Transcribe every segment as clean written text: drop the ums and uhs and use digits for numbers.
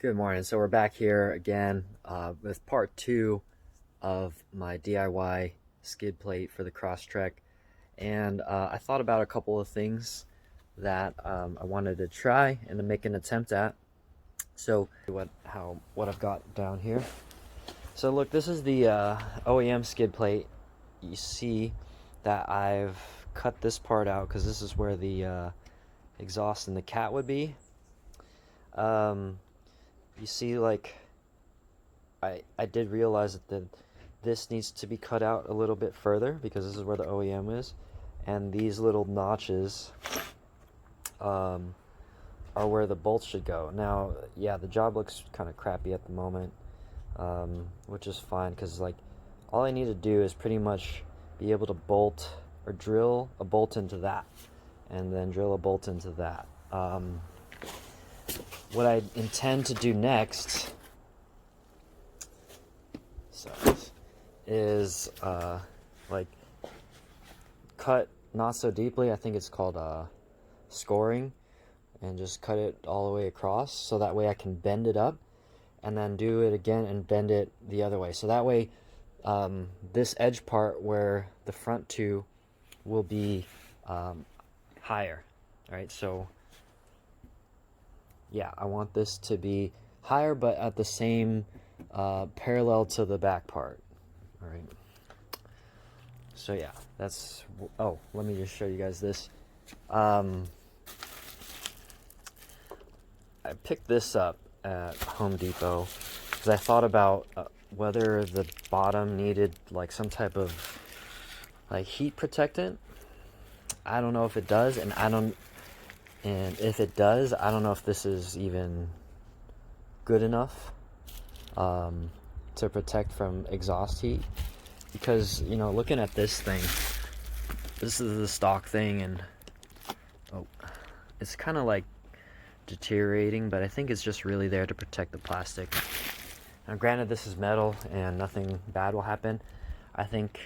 Good morning. So we're back here again with part 2 of my DIY skid plate for the Crosstrek, and I thought about a couple of things that I wanted to try and to make an attempt at. So what I've got down here. So look, this is the Oem Skid Plate. You see that I've cut this part out because this is where the exhaust and the cat would be. You see, like, I did realize that this needs to be cut out a little bit further because this is where the OEM is, and these little notches are where the bolts should go. Now, yeah, the job looks kind of crappy at the moment, which is fine because, like, all I need to do is pretty much be able to bolt or drill a bolt into that, and then drill a bolt into that. What I intend to do next is like cut not so deeply. I think it's called scoring, and just cut it all the way across so that way I can bend it up and then do it again and bend it the other way. So that way this edge part where the front two will be higher. All right, so yeah, I want this to be higher, but at the same parallel to the back part. All right. So yeah, that's. Oh, let me just show you guys this. I picked this up at Home Depot because I thought about whether the bottom needed like some type of like heat protectant. I don't know if it does, and if it does, I don't know if this is even good enough to protect from exhaust heat. Because, you know, looking at this thing, this is the stock thing, and it's kind of like deteriorating, but I think it's just really there to protect the plastic. Now, granted, this is metal and nothing bad will happen. I think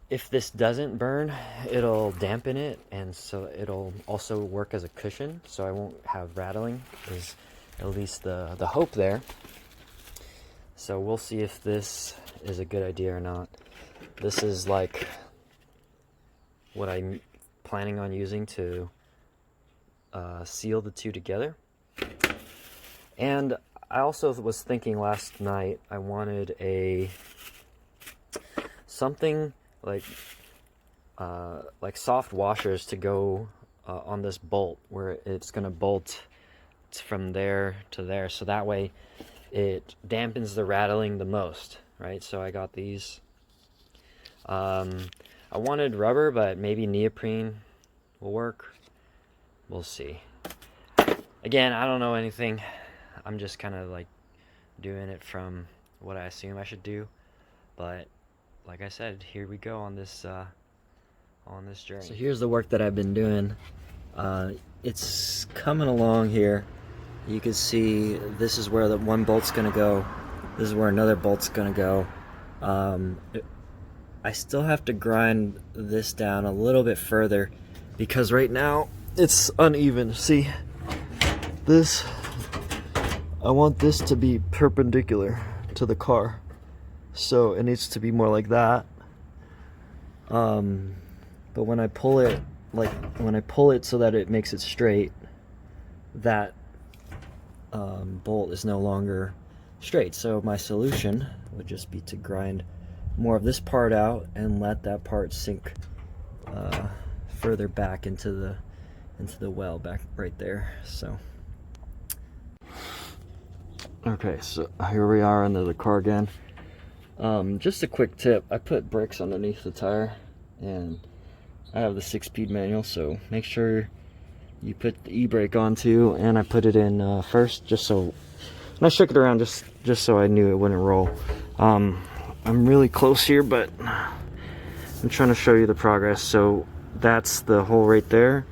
if this doesn't burn, it'll dampen it, and so it'll also work as a cushion, so I won't have rattling, is at least the hope there. So we'll see if this is a good idea or not. This is like what I'm planning on using to seal the two together. And I also was thinking last night I wanted something like soft washers to go on this bolt, where it's going to bolt from there to there, so that way it dampens the rattling the most, right? So I got these. I wanted rubber, but maybe neoprene will work. We'll see. Again, I don't know anything. I'm just kind of like doing it from what I assume I should do, but like I said, here we go on this journey. So here's the work that I've been doing. It's coming along here. You can see this is where the one bolt's gonna go. This is where another bolt's gonna go. I still have to grind this down a little bit further because right now it's uneven. See, this, I want this to be perpendicular to the car. So it needs to be more like that. But when I pull it, so that it makes it straight, that bolt is no longer straight. So my solution would just be to grind more of this part out and let that part sink further back into the well back right there. So okay, so here we are under the car again. Just a quick tip, I put bricks underneath the tire, and I have the 6-speed manual, so make sure you put the e-brake on too, and I put it in first, just so, and I shook it around just so I knew it wouldn't roll. I'm really close here, but I'm trying to show you the progress. So that's the hole right there.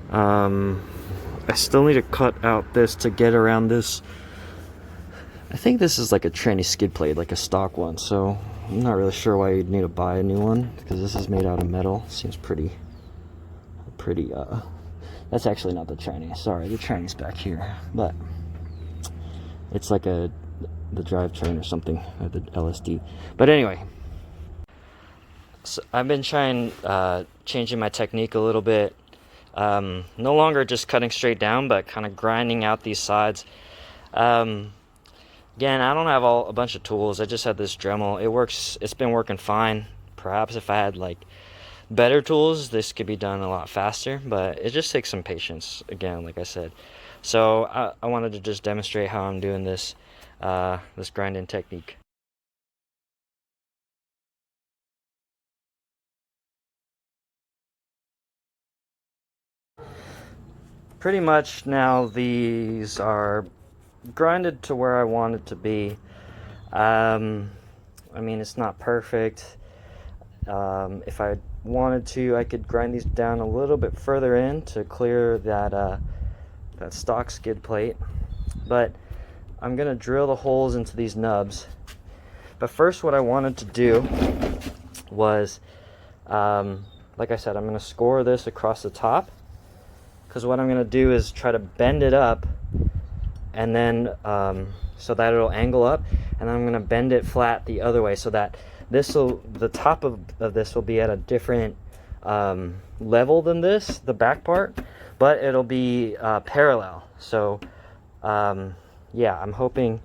I still need to cut out this to get around this. I think this is like a tranny skid plate, like a stock one, so I'm not really sure why you'd need to buy a new one, because this is made out of metal. Seems pretty, that's actually not the tranny, sorry, the tranny's back here. But It's like the drivetrain or something, or the LSD. But anyway, so I've been trying changing my technique a little bit. No longer just cutting straight down, but kind of grinding out these sides. Again, I don't have a bunch of tools. I just have this Dremel. It works. It's been working fine. Perhaps if I had like better tools, this could be done a lot faster, but it just takes some patience, again, like I said. So I wanted to just demonstrate how I'm doing this this grinding technique. Pretty much now these are grinded to where I want it to be. I mean, it's not perfect. If I wanted to, I could grind these down a little bit further in to clear that stock skid plate, but I'm gonna drill the holes into these nubs. But first, what I wanted to do was, like I said, I'm gonna score this across the top, because what I'm gonna do is try to bend it up, and then so that it'll angle up, and then I'm gonna bend it flat the other way, so that the top of this will be at a different level than this, the back part, but it'll be parallel. So yeah, I'm hoping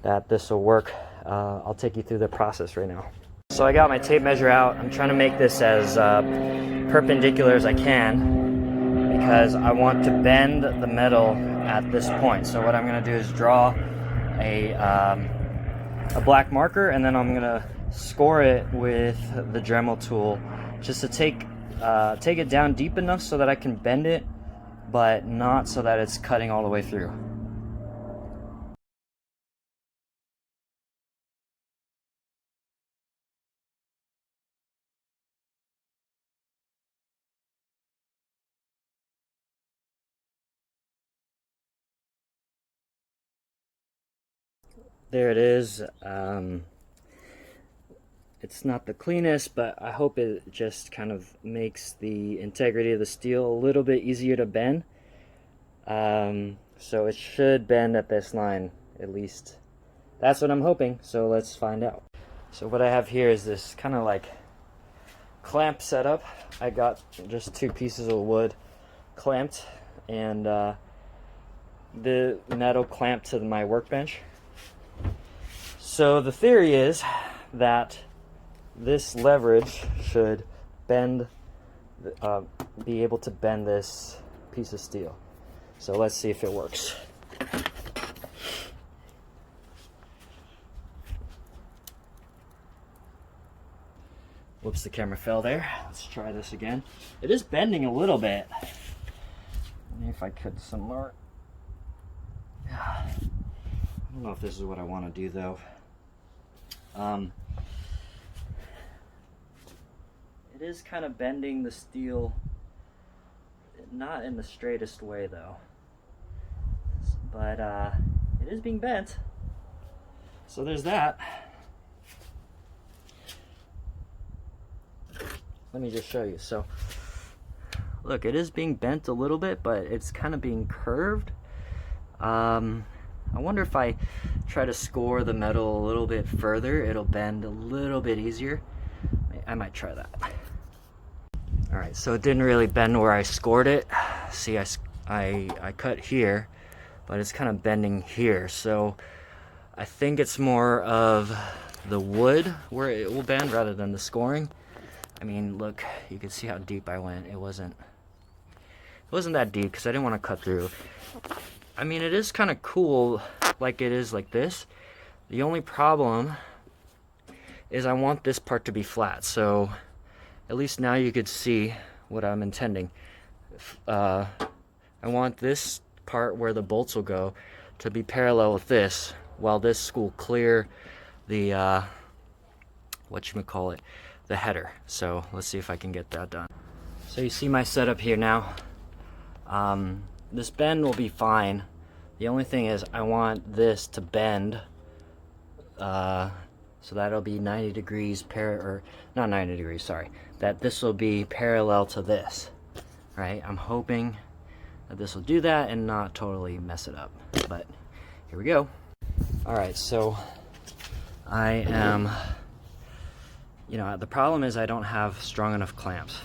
that this will work. I'll take you through the process right now. So I got my tape measure out. I'm trying to make this as perpendicular as I can, because I want to bend the metal at this point. So what I'm going to do is draw a black marker, and then I'm going to score it with the Dremel tool, just to take it down deep enough so that I can bend it, but not so that it's cutting all the way through. There it is. It's not the cleanest, but I hope it just kind of makes the integrity of the steel a little bit easier to bend. So it should bend at this line, at least. That's what I'm hoping, so let's find out. So what I have here is this kind of like clamp setup. I got just 2 pieces of wood clamped, and the metal clamped to my workbench. So the theory is that this leverage should bend, be able to bend this piece of steel. So let's see if it works. Whoops, the camera fell there. Let's try this again. It is bending a little bit. Maybe if I could some more. I don't know if this is what I want to do though. It is kind of bending the steel, not in the straightest way though, but it is being bent. So there's that. Let me just show you. So look, it is being bent a little bit, but it's kind of being curved. I wonder if I try to score the metal a little bit further, it'll bend a little bit easier. I might try that. All right, so it didn't really bend where I scored it. See, I cut here, but it's kind of bending here. So I think it's more of the wood where it will bend rather than the scoring. I mean, look, you can see how deep I went. It wasn't that deep because I didn't want to cut through. I mean, it is kind of cool like it is like this. The only problem is I want this part to be flat. So at least now you could see what I'm intending. I want this part where the bolts will go to be parallel with this, while this will clear the whatchamacallit, the header. So let's see if I can get that done. So you see my setup here now. This bend will be fine. The only thing is I want this to bend, so that'll be 90 degrees or not 90 degrees, sorry. That this will be parallel to this, right? I'm hoping that this will do that and not totally mess it up, but here we go. Alright, so I am, the problem is I don't have strong enough clamps.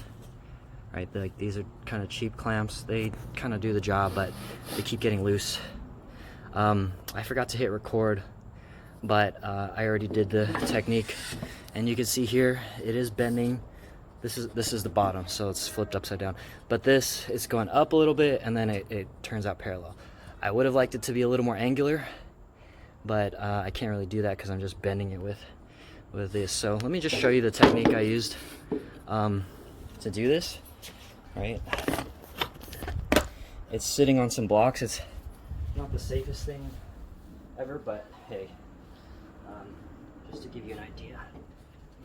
Right, like these are kind of cheap clamps. They kind of do the job, but they keep getting loose. I forgot to hit record, but I already did the technique, and you can see here it is bending. This is the bottom, so it's flipped upside down. But this is going up a little bit, and then it turns out parallel. I would have liked it to be a little more angular, but I can't really do that because I'm just bending it with this. So let me just show you the technique I used to do this. Right, it's sitting on some blocks. It's not the safest thing ever, but hey, just to give you an idea of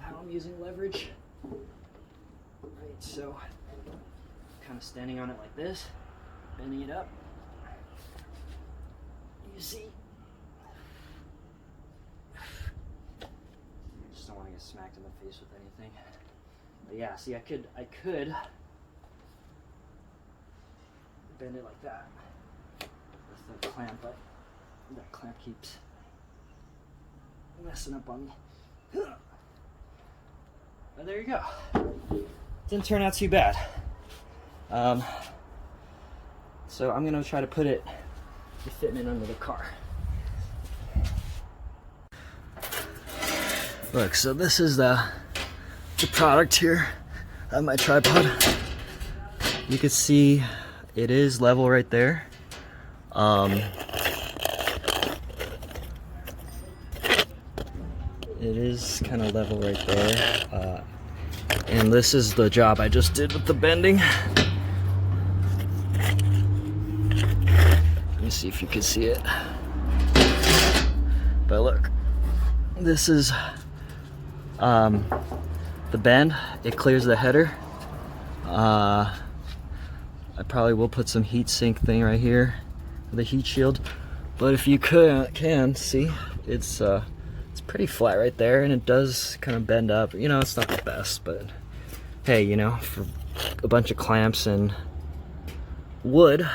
how I'm using leverage. Right, so kind of standing on it like this, bending it up. You see, just don't want to get smacked in the face with anything. But yeah, see, I could bend it like that with the clamp, but that clamp keeps messing up on me. But there you go. Didn't turn out too bad. So I'm gonna try to put the fitment under the car. Look, so this is the product here of my tripod. You can see it is level right there. It is kind of level right there. And this is the job I just did with the bending. Let me see if you can see it. But look, this is the bend. It clears the header. I probably will put some heat sink thing right here with a heat shield, but if you can see, it's pretty flat right there, and it does kind of bend up. It's not the best, but hey, for a bunch of clamps and wood,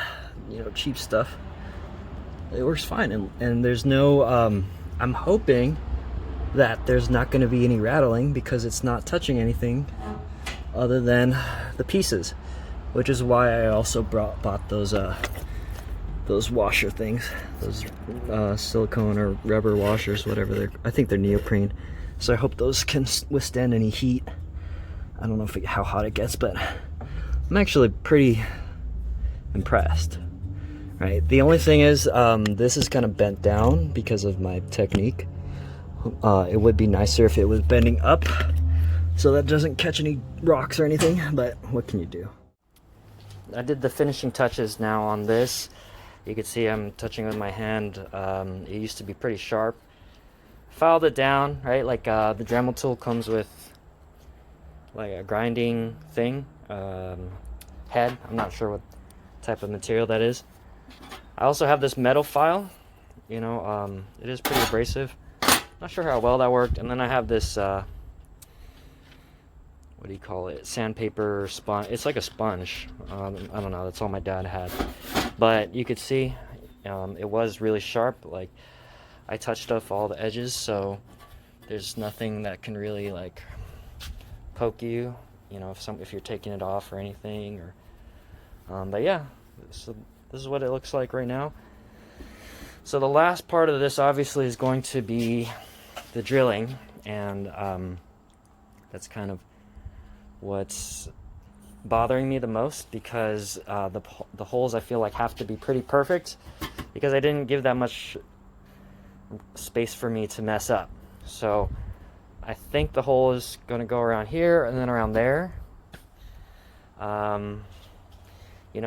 cheap stuff, it works fine. And there's no I'm hoping that there's not going to be any rattling because it's not touching anything other than the pieces, which is why I also bought those washer things, those silicone or rubber washers, whatever I think they're neoprene. So I hope those can withstand any heat. I don't know how hot it gets, but I'm actually pretty impressed. Right, the only thing is this is kind of bent down because of my technique. It would be nicer if it was bending up so that doesn't catch any rocks or anything, but what can you do? I did the finishing touches now on this. You can see I'm touching with my hand. It used to be pretty sharp. Filed it down, right? Like the Dremel tool comes with like a grinding thing, head. I'm not sure what type of material that is. I also have this metal file. It is pretty abrasive. Not sure how well that worked. And then I have this, what do you call it? Sandpaper sponge. It's like a sponge. I don't know. That's all my dad had. But you could see it was really sharp. Like I touched off all the edges, so there's nothing that can really like poke you. If you're taking it off or anything. Or, but yeah. So this is what it looks like right now. So the last part of this obviously is going to be the drilling, and that's kind of what's bothering me the most, because the holes I feel like have to be pretty perfect, because I didn't give that much space for me to mess up. So I think the hole is going to go around here and then around there.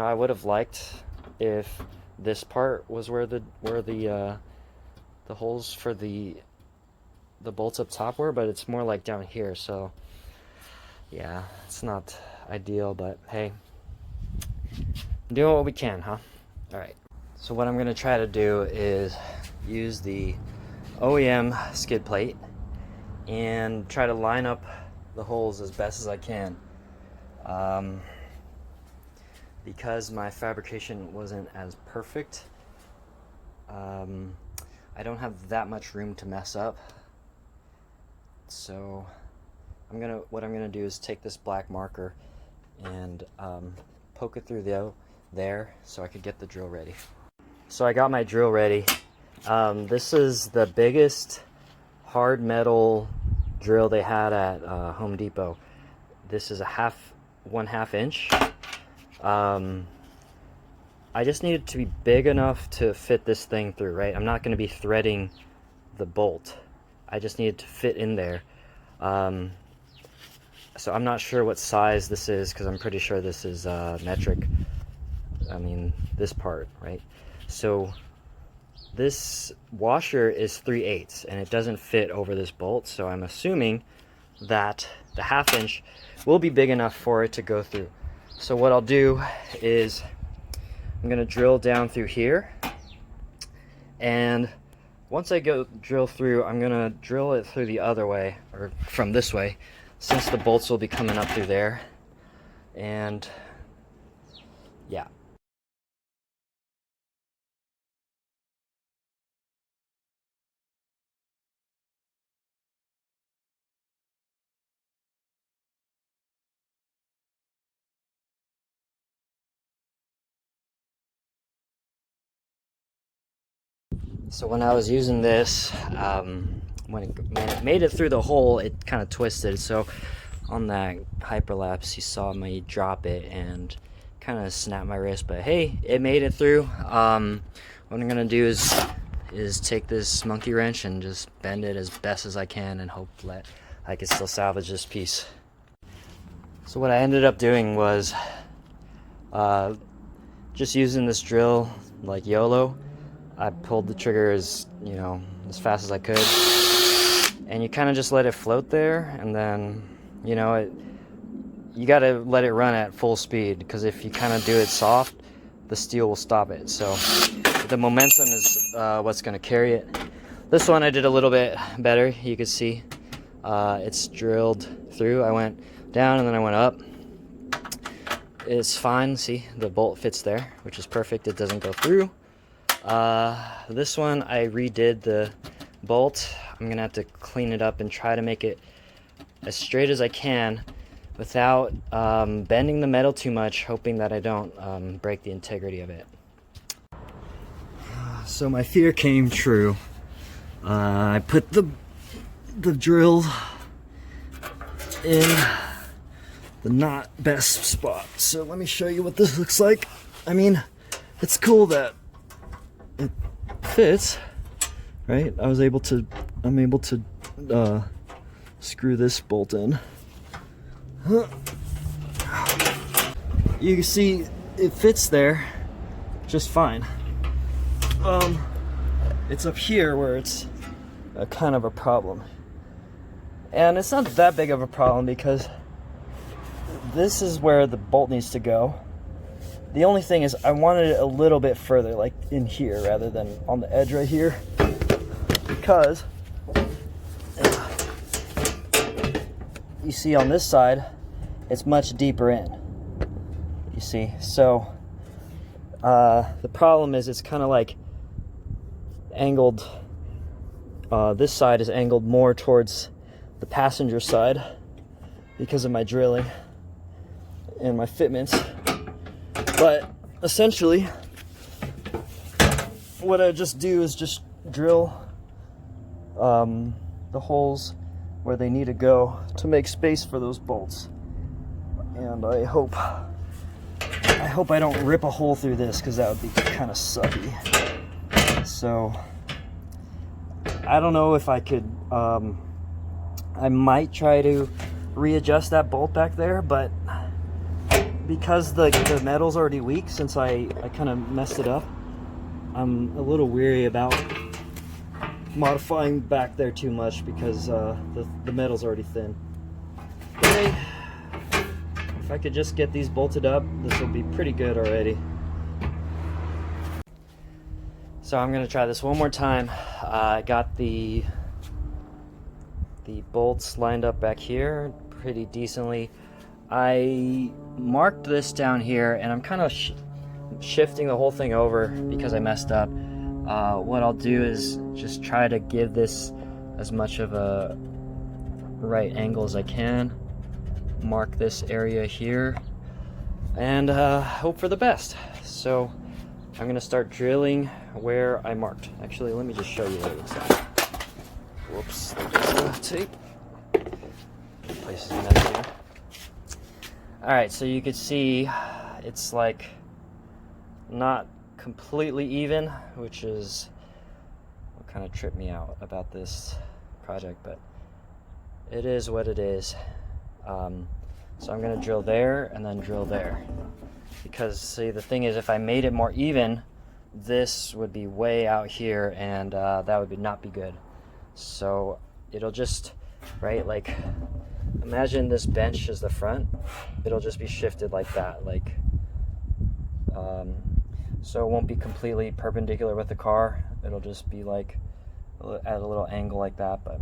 I would have liked if this part was where the holes for the bolts up top were, but it's more like down here. So yeah, it's not ideal, but hey, doing what we can, huh? All right. So what I'm gonna try to do is use the Oem skid plate and try to line up the holes as best as I can. Because my fabrication wasn't as perfect, I don't have that much room to mess up. So what I'm gonna do is take this black marker and poke it through there so I could get the drill ready. So I got my drill ready. This is the biggest hard metal drill they had at Home Depot. This is a 1/2 inch. I just need it to be big enough to fit this thing through, right? I'm not going to be threading the bolt. I just need it to fit in there. So I'm not sure what size this is, because I'm pretty sure this is metric. I mean, this part, right? So this washer is 3/8 and it doesn't fit over this bolt, so I'm assuming that the 1/2 inch will be big enough for it to go through. So what I'll do is I'm gonna drill down through here, and once I go drill through, I'm gonna drill it through the other way, or from this way, since the bolts will be coming up through there. And yeah. So when I was using this, when it made it through the hole, it kind of twisted. So on that hyperlapse, you saw me drop it and kind of snap my wrist. But hey, it made it through. What I'm gonna do is take this monkey wrench and just bend it as best as I can and hope that I can still salvage this piece. So what I ended up doing was just using this drill like YOLO. I pulled the trigger as fast as I could, and you kind of just let it float there, and then you got to let it run at full speed, because if you kind of do it soft, the steel will stop it. So the momentum is what's going to carry it. This one I did a little bit better. You can see it's drilled through. I went down and then I went up. It's fine. See, the bolt fits there, which is perfect. It doesn't go through. This one I redid the bolt. I'm gonna have to clean it up and try to make it as straight as I can without bending the metal too much, hoping that I don't break the integrity of it. So my fear came true. I put the drill in the not best spot. So let me show you what this looks like. I mean, it's cool that it fits, right? I'm able to screw this bolt in. You can see it fits there just fine. It's up here where it's a kind of a problem, and it's not that big of a problem because this is where the bolt needs to go. The only thing is I wanted it a little bit further, like in here rather than on the edge right here, because you see on this side it's much deeper in, you see. So the problem is it's kind of like angled, this side is angled more towards the passenger side because of my drilling and my fitments. But essentially what I just do is just drill the holes where they need to go to make space for those bolts. And I hope I don't rip a hole through this, because that would be kind of sucky. So I don't know if I could, I might try to readjust that bolt back there, but because the metal's already weak since I kind of messed it up, I'm a little weary about modifying back there too much, because the metal's already thin. Anyway, if I could just get these bolted up, this will be pretty good already. So I'm gonna try this one more time. I got the bolts lined up back here pretty decently. I marked this down here, and I'm kind of shifting the whole thing over because I messed up. what I'll do is just try to give this as much of a right angle as I can. Mark this area here and hope for the best. So I'm gonna start drilling where I marked. Actually, let me just show you what it looks like. Whoops, there's the tape. Place is messy here. Alright, so you can see it's like not completely even, which is what kind of tripped me out about this project, but it is what it is. So I'm gonna drill there and then drill there, because see, the thing is, if I made it more even, this would be way out here, and that would not be good. So it'll just, right, like imagine this bench is the front, it'll just be shifted like that, like so it won't be completely perpendicular with the car, it'll just be like at a little angle like that, but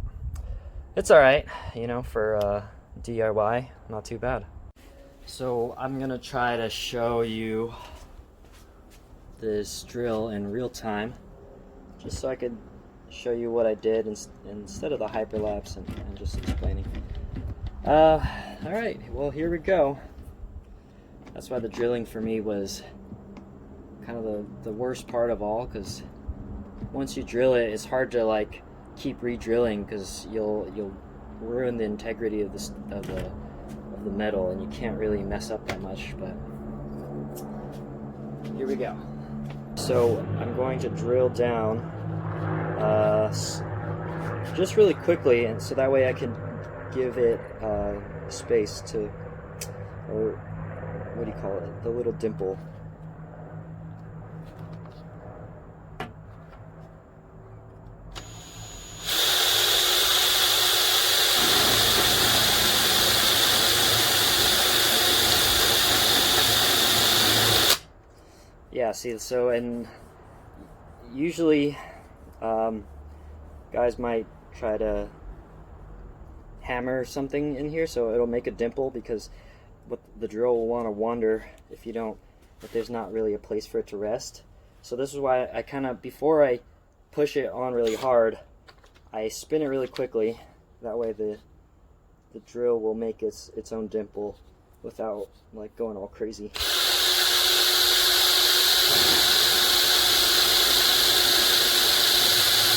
it's all right, you know, for DIY, not too bad. So I'm gonna try to show you this drill in real time, just so I could show you what I did instead of the hyperlapse and just explaining. All right, well, here we go. That's why the drilling for me was kind of the worst part of all, because once you drill it, it's hard to like keep re-drilling, because you'll ruin the integrity of the metal, and you can't really mess up that much. But here we go. So I'm going to drill down just really quickly, and so that way I can give it space to, or what do you call it, the little dimple. Yeah, see, so, and usually guys might try to hammer something in here so it'll make a dimple, because what the drill will want to wander if there's not really a place for it to rest. So this is why I kind of, before I push it on really hard, I spin it really quickly. That way the drill will make its own dimple without like going all crazy.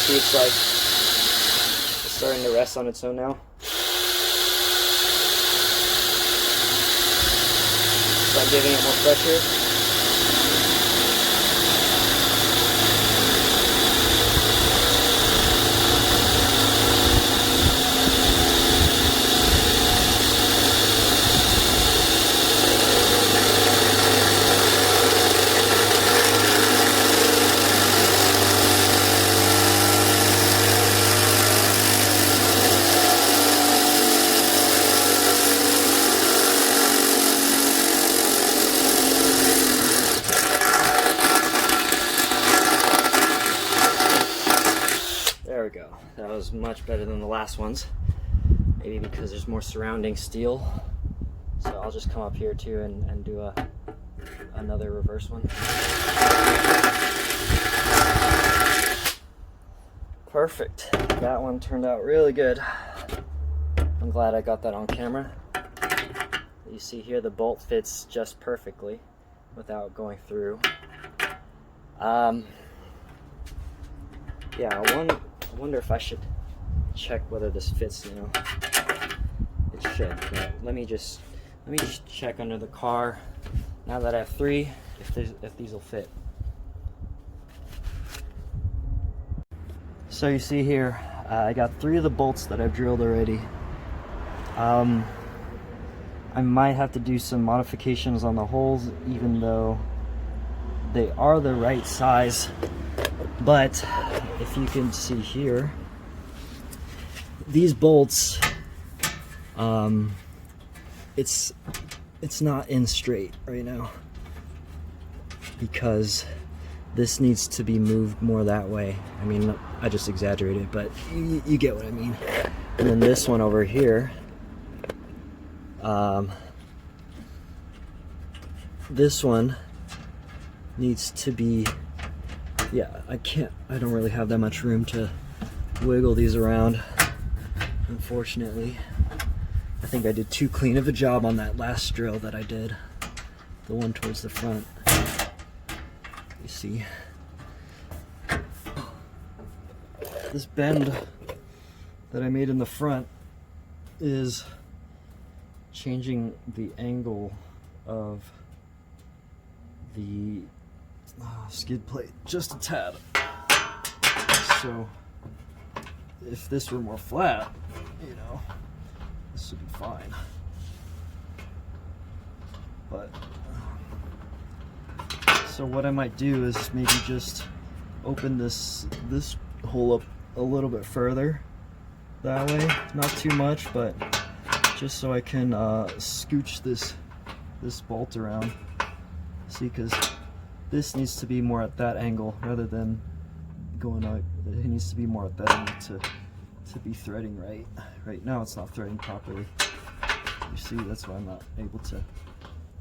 See, it's like it's starting to rest on its own now. So I'm giving it more pressure. There we go. That was much better than the last ones. Maybe because there's more surrounding steel. So I'll just come up here too and do another reverse one. Perfect. That one turned out really good. I'm glad I got that on camera. You see here the bolt fits just perfectly without going through. Yeah, I wonder if I should check whether this fits, you know. It should, but let me just check under the car now that I have 3, if these will fit. So you see here, I got 3 of the bolts that I've drilled already. I might have to do some modifications on the holes, even though they are the right size. But if you can see here, these bolts, it's not in straight right now, because this needs to be moved more that way. I mean, I just exaggerated, but you get what I mean. And then this one over here, this one needs to be yeah, I don't really have that much room to wiggle these around, unfortunately. I think I did too clean of a job on that last drill that I did, the one towards the front. You see, this bend that I made in the front is changing the angle of the skid plate just a tad. So if this were more flat, you know, this would be fine. But so what I might do is maybe just open this hole up a little bit further that way, not too much, but just so I can scooch this bolt around. See, because this needs to be more at that angle rather than going out. It needs to be more at that angle to be threading right. Right now it's not threading properly. You see, that's why I'm not able to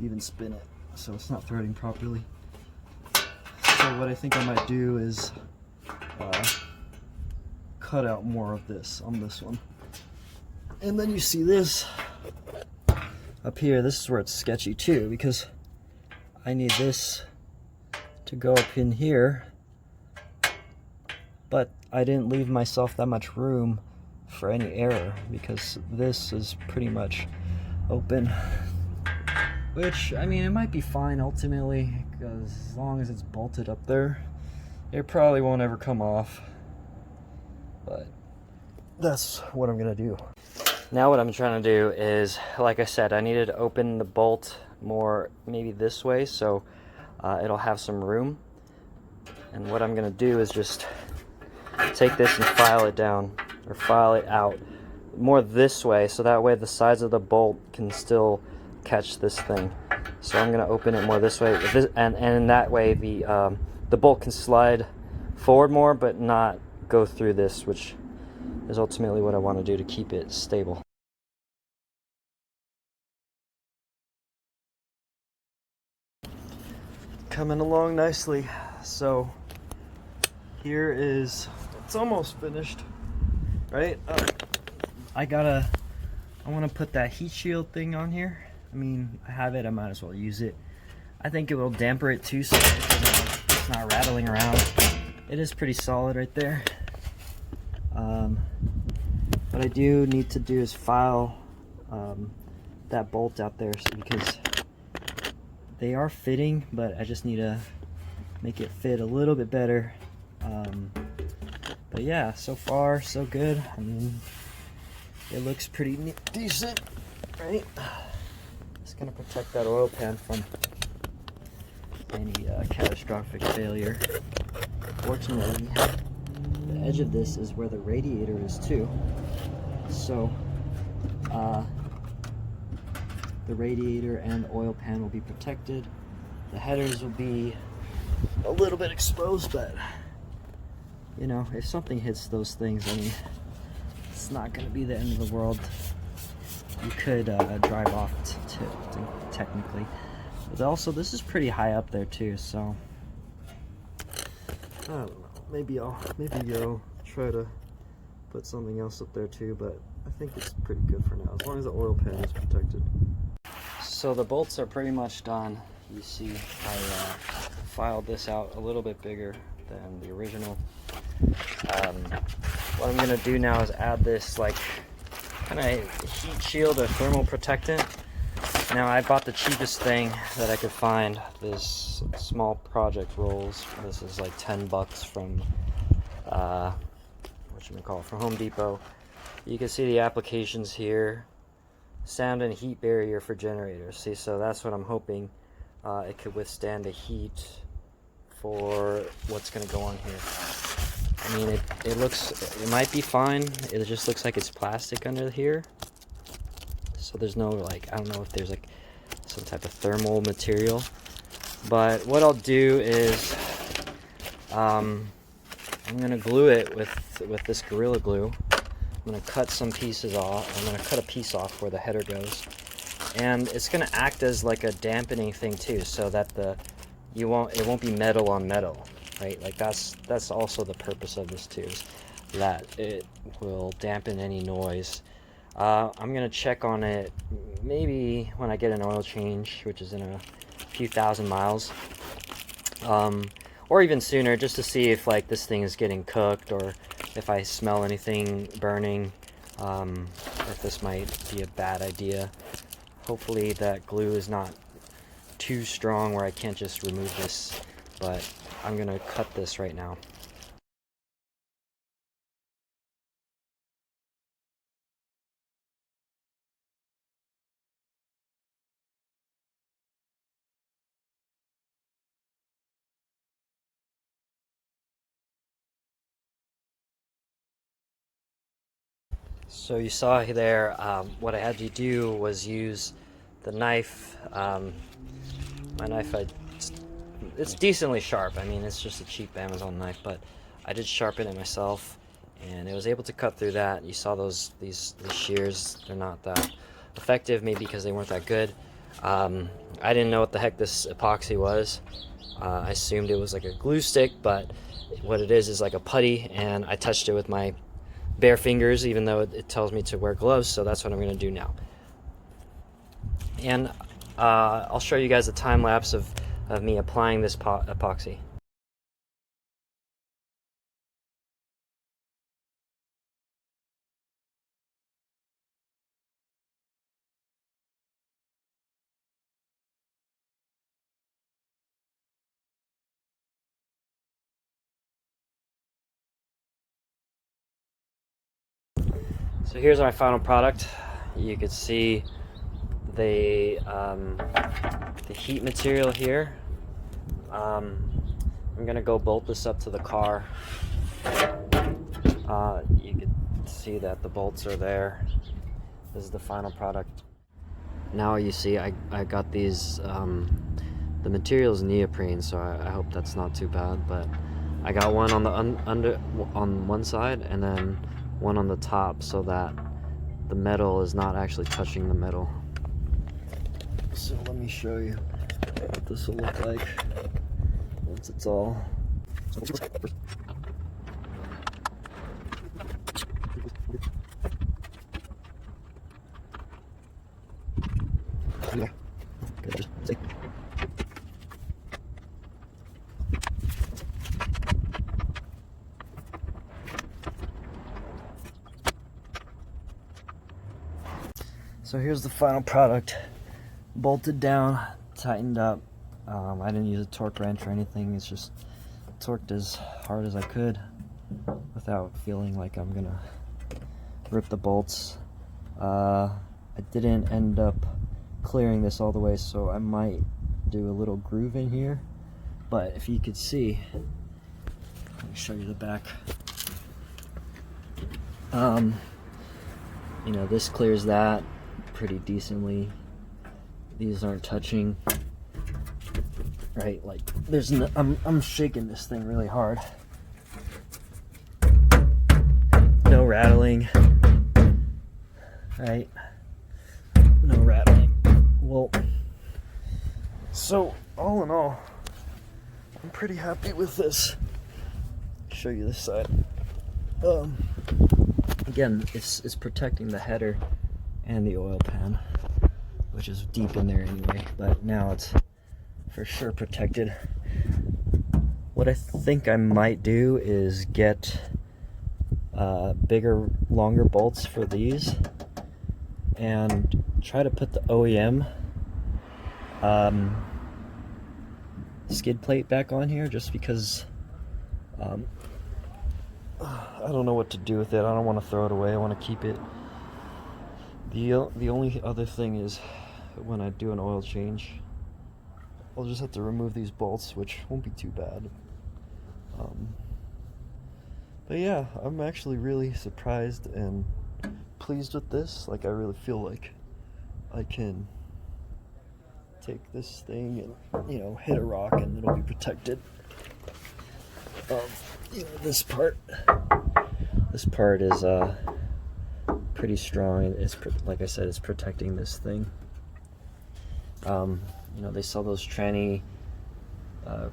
even spin it. So it's not threading properly. So what I think I might do is cut out more of this on this one. And then you see this up here, this is where it's sketchy too, because I need this to go up in here, but I didn't leave myself that much room for any error because this is pretty much open. Which, I mean, it might be fine ultimately, because as long as it's bolted up there, it probably won't ever come off. But that's what I'm gonna do. Now what I'm trying to do is, like I said, I needed to open the bolt more maybe this way so it'll have some room. And what I'm gonna do is just take this and file it down, or file it out more this way, so that way the sides of the bolt can still catch this thing. So I'm gonna open it more this way, and in that way the bolt can slide forward more but not go through this, which is ultimately what I want to do to keep it stable. Coming along nicely. So here is, it's almost finished, right? I want to put that heat shield thing on here. I mean, I have it, I might as well use it. I think it will damper it too, so it's not rattling around. It is pretty solid right there. What I do need to do is file that bolt out there, because they are fitting, but I just need to make it fit a little bit better. But yeah, so far so good. I mean, it looks pretty decent, right? It's gonna protect that oil pan from any catastrophic failure. Fortunately, the edge of this is where the radiator is too, so the radiator and oil pan will be protected. The headers will be a little bit exposed, but you know, if something hits those things, I mean, it's not going to be the end of the world. You could drive off technically, but also this is pretty high up there too, so I don't know, maybe I'll try to put something else up there too, but I think it's pretty good for now, as long as the oil pan is protected. So the bolts are pretty much done. You see, I filed this out a little bit bigger than the original. What I'm gonna do now is add this like kind of heat shield or thermal protectant. Now I bought the cheapest thing that I could find, this small project rolls. This is like 10 bucks from from Home Depot. You can see the applications here. Sound and heat barrier for generators. See, so that's what I'm hoping. It could withstand the heat for what's going to go on here. I mean, it might be fine. It just looks like it's plastic under here. So there's no, like, I don't know if there's like some type of thermal material. But what I'll do is I'm going to glue it with this Gorilla Glue. I'm going to cut some pieces off. I'm going to cut a piece off where the header goes. And it's going to act as like a dampening thing too, so that it won't be metal on metal. right? Like that's also the purpose of this too, is that it will dampen any noise. I'm gonna check on it maybe when I get an oil change, which is in a few thousand miles, or even sooner, just to see if like this thing is getting cooked, or if I smell anything burning, if this might be a bad idea. Hopefully that glue is not too strong where I can't just remove this, but I'm gonna cut this right now. So you saw there, what I had to do was use the knife. My knife, it's decently sharp. I mean, it's just a cheap Amazon knife, but I did sharpen it myself, and it was able to cut through that. You saw these shears, they're not that effective, maybe because they weren't that good. I didn't know what the heck this epoxy was. I assumed it was like a glue stick, but what it is like a putty, and I touched it with my bare fingers, even though it tells me to wear gloves, so that's what I'm going to do now. And I'll show you guys a time lapse of me applying this epoxy. So here's my final product. You can see the heat material here. I'm gonna go bolt this up to the car. You can see that the bolts are there. This is the final product. Now you see I got these, the material's neoprene, so I hope that's not too bad, but I got one on the on one side and then one on the top, so that the metal is not actually touching the metal. So let me show you what this will look like once it's all. Yeah. So here's the final product, bolted down, tightened up. I didn't use a torque wrench or anything. It's just torqued as hard as I could without feeling like I'm gonna rip the bolts. I didn't end up clearing this all the way, so I might do a little groove in here. But if you could see, let me show you the back. You know, this clears that pretty decently. These aren't touching, right? Like there's no, I'm shaking this thing really hard. No rattling, right? No rattling. Well, so all in all, I'm pretty happy with this. Show you this side. Again, it's protecting the header and the oil pan, which is deep in there anyway, but now it's for sure protected. What I think I might do is get bigger, longer bolts for these and try to put the OEM skid plate back on here, just because I don't know what to do with it. I don't want to throw it away. I want to keep it. The only other thing is, when I do an oil change, I'll just have to remove these bolts, which won't be too bad. But yeah, I'm actually really surprised and pleased with this. Like, I really feel like I can take this thing and, you know, hit a rock and it'll be protected. You know, this part is pretty strong. It's like I said, it's protecting this thing. You know, they sell those tranny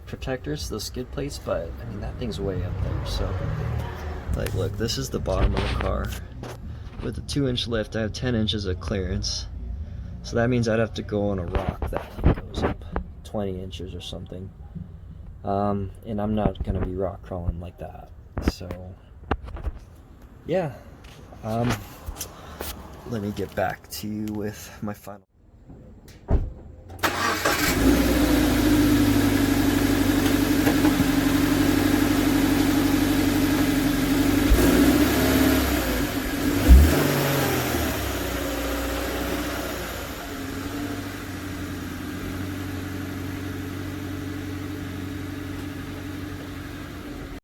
protectors, those skid plates, but I mean that thing's way up there. So like, look, this is the bottom of the car. With a 2-inch lift, I have 10 inches of clearance. So that means I'd have to go on a rock that like goes up 20 inches or something. And I'm not gonna be rock crawling like that. So yeah. Let me get back to you with my final.